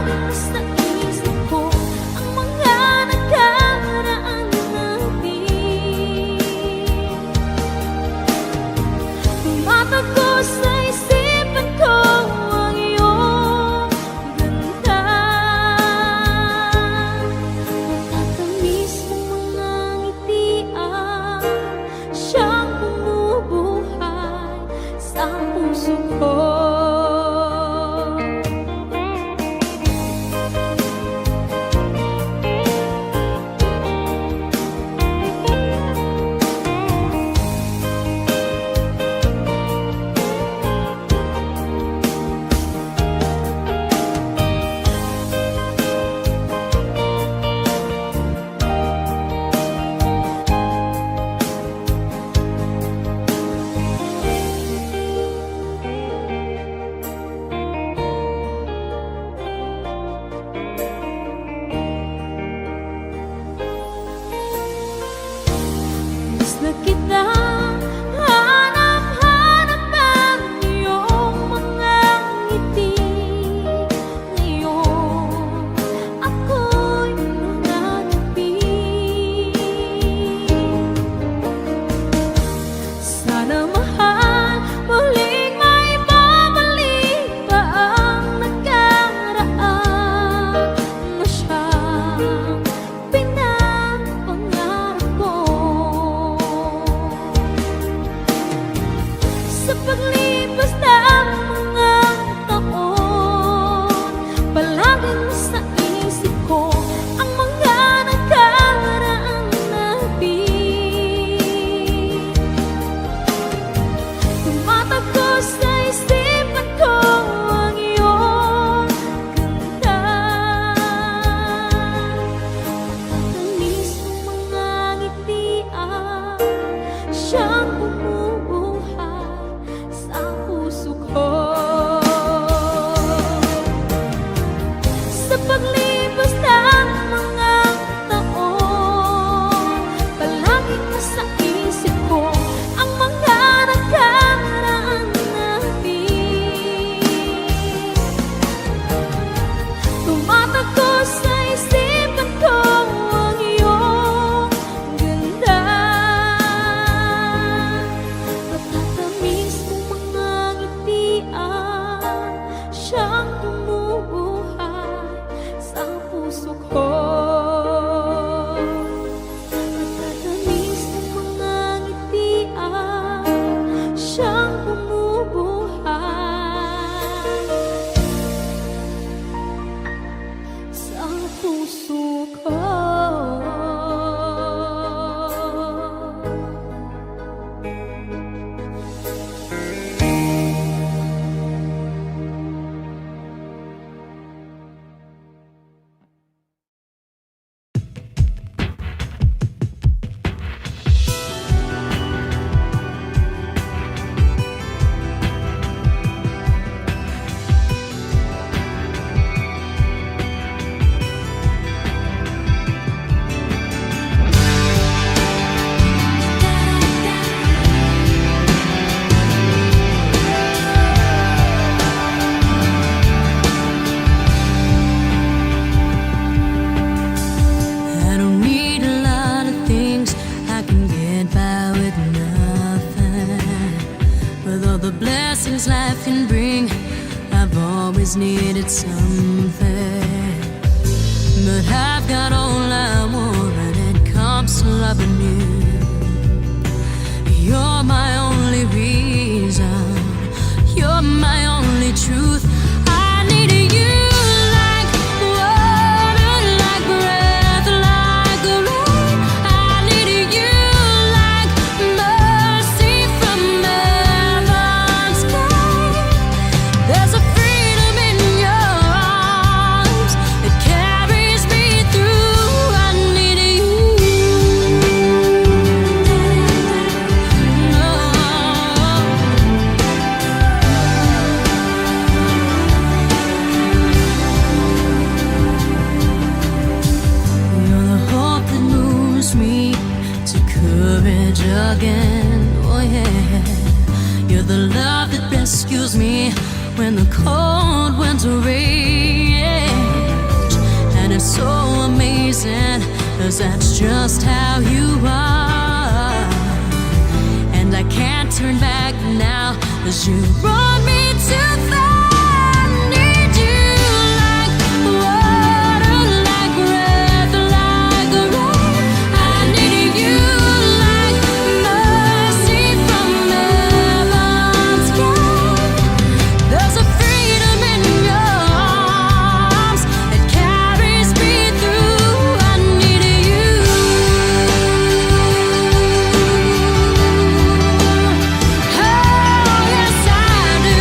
Palaging nasa isip ko ang mga nakaraan natin. Tumatago sa isipan ko ang iyong ganda. Matatamis ng mga ngitian, siyang bumubuhay sa puso ko. Miss na kita, hanap-hanap ang iyong mga ngiti. Ngayon, ako'y nananapin. Sana mahal, muling may babalik pa ang nakaraan na siyang pinapangarap ko. Sa paglipas ng mga taon, palaging nasa isip ko ang mga nakaraan natin. Tumatago sa isipan ko ang iyong ganda. Matatamis ng mga ngitian, siyang bumubuhay sa puso ko. Sa paglipas ng mga taon, palaging nasa isip ko ang mga nakaraan natin. Tumatago sa isipan ko ang iyong ganda. Matatamis ng mga ngitian, siyang bumubuhay sa puso ko. Matatamis ng mga ngitian, siyang bumubuhay sa puso ko. I don't need a lot of things, I can get by with nothing. With all the blessings life can bring, I've always needed something. But I've got all I want when it comes to loving you. You're my only reason, you're my only truth. I need you like water, like breath, like rain. I need you like mercy from heaven's sky. There's a freedom in your arms that carries me through. I need you. You're the hope that moves me to courage again. Oh yeah. You're the love that rescues me when the cold winter rain. reason, 'cause that's just how you are. And I can't turn back now, 'cause you brought me too far. I need you like water, like breath, like rain. I need you like mercy from heaven's gate. There's a freedom in your arms that carries me through. I need you. Oh, yes, I do.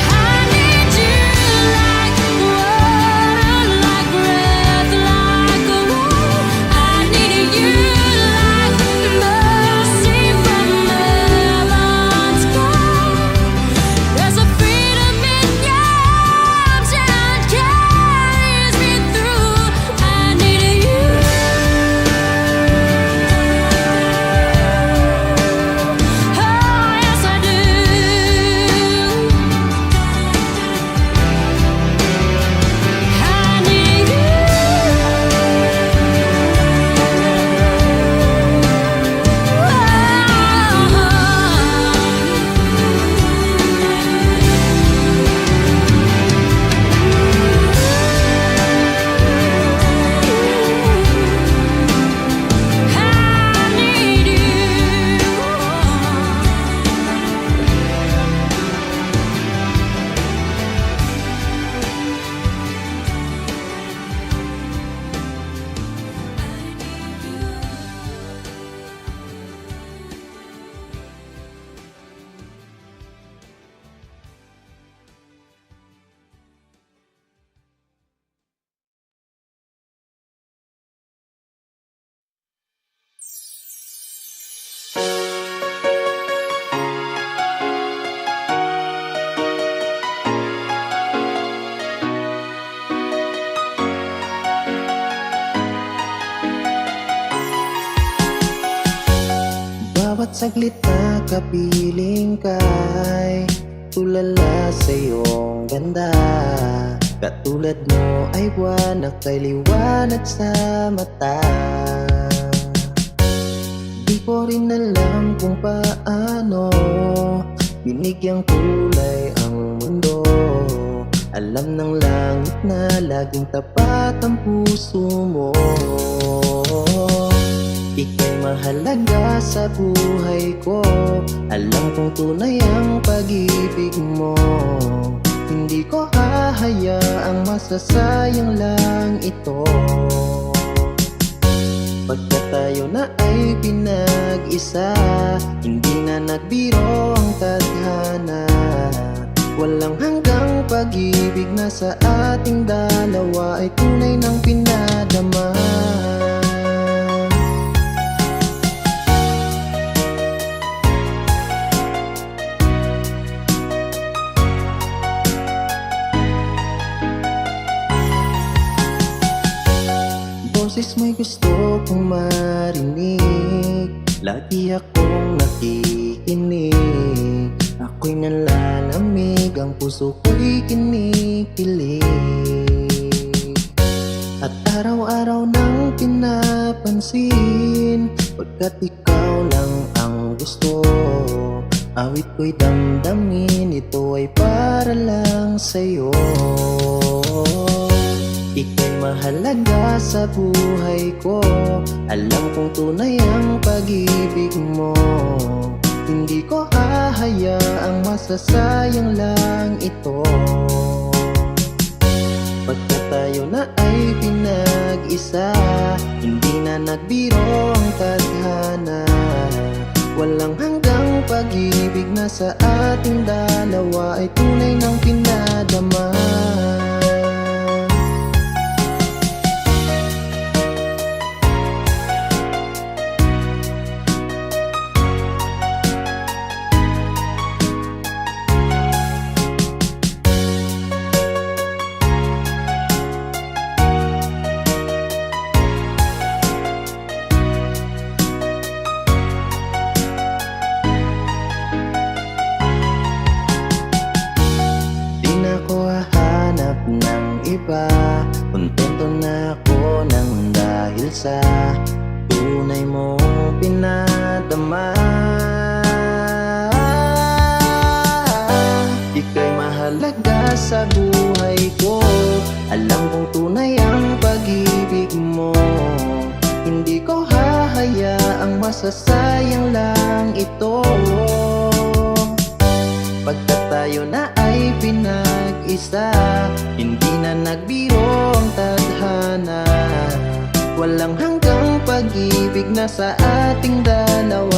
I need you like water, like breath, like rain. I need you like mercy from heaven's gate. There's a freedom in your arms that carries me through. I need you. Oh, yes, I do. I need you. I need you. Bawat saglit na kapiling ka'y tulala sa iyong ganda. Katulad mo ay buwan na kay liwanag sa mata. Di ko rin alam kung paano binigyang kulay ang mundo. Alam ng langit na laging tapat ang puso mo. Ika'y mahalaga sa buhay ko. Alam kong tunay ang pag-ibig mo. Hindi ko hahayaang masasayang lang ito. Pagka tayo na ay pinag-isa, hindi na nagbiro ang tadhana. Walang hanggang pag-ibig na sa ating dalawa ay tunay ng pinadama. Boses mo'y gusto kong marinig. Lagi akong nakikinig. Ako'y nalalamig, ang puso ko'y kinikilig. At araw-araw nang pinapansin, pagkat ikaw lang ang gusto. Awit ko'y damdamin, ito ay para lang sa'yo. Ika'y mahalaga sa buhay ko. Alam kong tunay ang pag-ibig mo. Hindi ko hahayaang masasayang lang ito. Pagka tayo na ay pinag-isa, hindi na nagbiro ang tadhana. Walang hanggang pag-ibig na sa ating dalawa ay tunay ng pinadama. sa tunay mo pinadama. Ika'y mahalaga sa buhay ko, alam kong tunay ang pag-ibig mo. Hindi ko hahayaang masasayang lang ito. Pagkat tayo na ay pinag-isa, hindi na nagbiro ang tadhana. Walang hanggang pag-ibig na sa ating dalawa.